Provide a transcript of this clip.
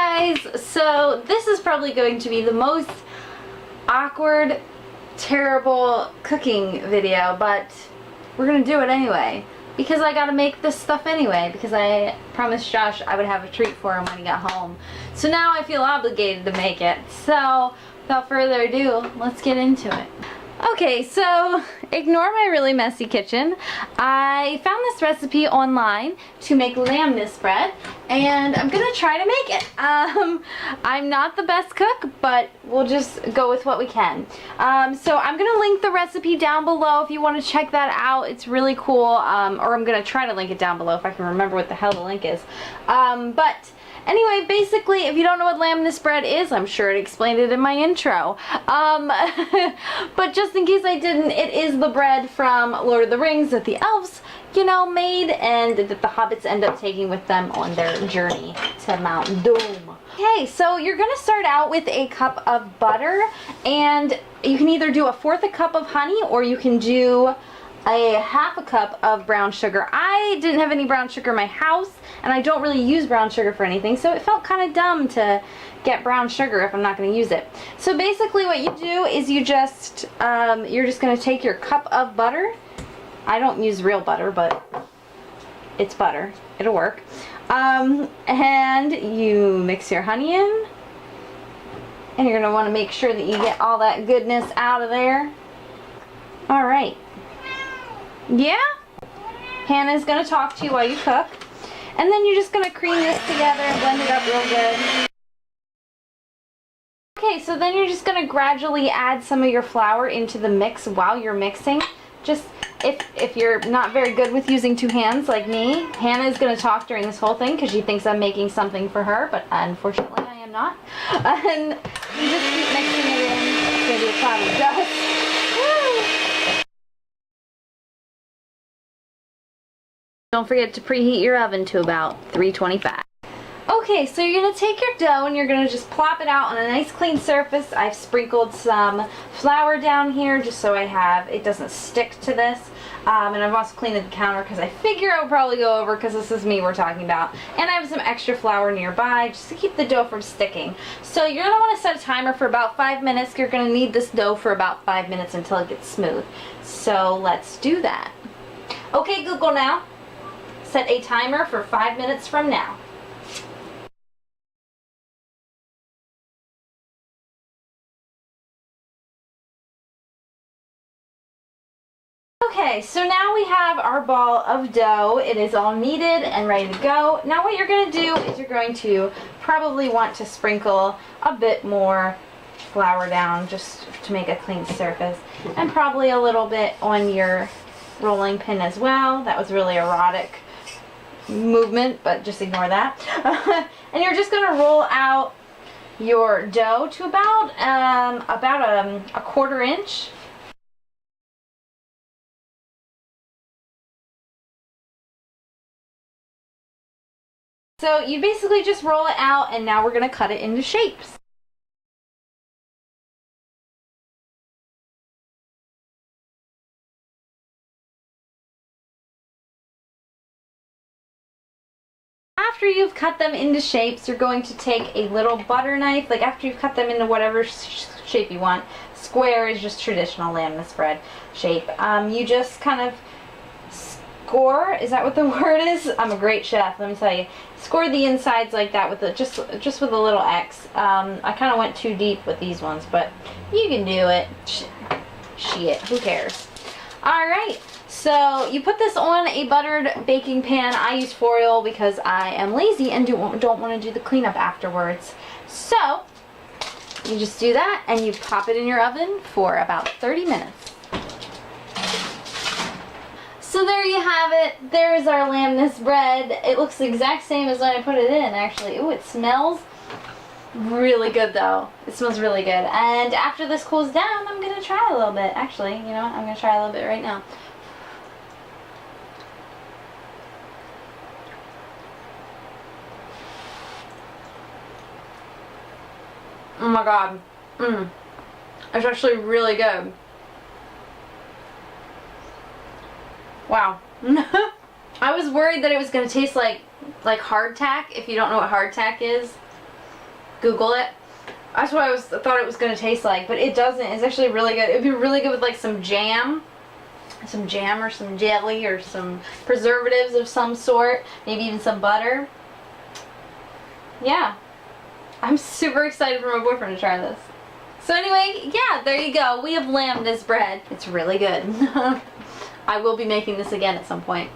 guys, so this is probably going to be the most awkward, terrible cooking video, but we're gonna do it anyway because I gotta make this stuff anyway because I promised Josh I would have a treat for him when he got home. So now I feel obligated to make it. So without further ado, let's get into it. Okay, so ignore my really messy kitchen. I found this recipe online to make lambas bread, and I'm gonna try to make it. I'm not the best cook, but we'll just go with what we can. So I'm gonna link the recipe down below if you want to check that out. It's really cool, or I'm gonna try to link it down below if I can remember what the hell the link is. But anyway, basically, if you don't know what lambas bread is, I'm sure it explained it in my intro. But just in case I didn't, it is the bread from Lord of the Rings that the elves, you know, made and that the hobbits end up taking with them on their journey to Mount Doom. Okay, so you're gonna start out with a cup of butter, and you can either do 1/4 cup of honey or you can do a 1/2 cup of brown sugar. I didn't have any brown sugar in my house, and I don't really use brown sugar for anything, so it felt kind of dumb to get brown sugar if I'm not going to use it. So basically what you do is you just, you're just going to take your cup of butter. I don't use real butter, but it's butter. It'll work. And you mix your honey in, and you're going to want to make sure that you get all that goodness out of there. Alright. Yeah? Hannah's going to talk to you while you cook. And then you're just going to cream this together and blend it up real good. Okay, so then you're just going to gradually add some of your flour into the mix while you're mixing. Just, if you're not very good with using 2 hands like me, Hannah is going to talk during this whole thing because she thinks I'm making something for her, but unfortunately I am not. And you just keep mixing it in. It's going to be a cloud of dust. Don't forget to preheat your oven to about 325. Okay, so you're going to take your dough and you're going to just plop it out on a nice clean surface. I've sprinkled some flour down here just so it doesn't stick to this. And I've also cleaned the counter because I figure I will probably go over because this is me we're talking about. And I have some extra flour nearby just to keep the dough from sticking. So you're going to want to set a timer for about 5 minutes. You're going to need this dough for about 5 minutes until it gets smooth. So let's do that. Okay, Google now. Set a timer for 5 minutes from now. Okay, so now we have our ball of dough. It is all kneaded and ready to go. Now what you're going to do is you're going to probably want to sprinkle a bit more flour down just to make a clean surface, and probably a little bit on your rolling pin as well. That was really erotic movement, but just ignore that. And you're just going to roll out your dough to about a 1/4 inch. So you basically just roll it out, and now we're going to cut it into shapes. After you've cut them into shapes, you're going to take a little butter knife, like after you've cut them into whatever shape you want. Square is just traditional lambas bread shape. You just kind of score, is that what the word is? I'm a great chef, let me tell you. Score the insides like that with just with a little X. I kind of went too deep with these ones, but you can do it. Shit, who cares? Alright. So you put this on a buttered baking pan. I use foil because I am lazy and don't want to do the cleanup afterwards. So you just do that and you pop it in your oven for about 30 minutes. So there you have it. There's our lambas bread. It looks the exact same as when I put it in, actually. Ooh, it smells really good though. It smells really good. And after this cools down, I'm going to try a little bit. Actually, you know what? I'm going to try a little bit right now. Oh my god. It's actually really good. Wow. I was worried that it was going to taste like hardtack, if you don't know what hardtack is. Google it. That's what I thought it was going to taste like, but it doesn't. It's actually really good. It would be really good with like some jam or some jelly or some preservatives of some sort, maybe even some butter. Yeah, I'm super excited for my boyfriend to try this. So anyway, yeah, there you go. We have lambas bread. It's really good. I will be making this again at some point.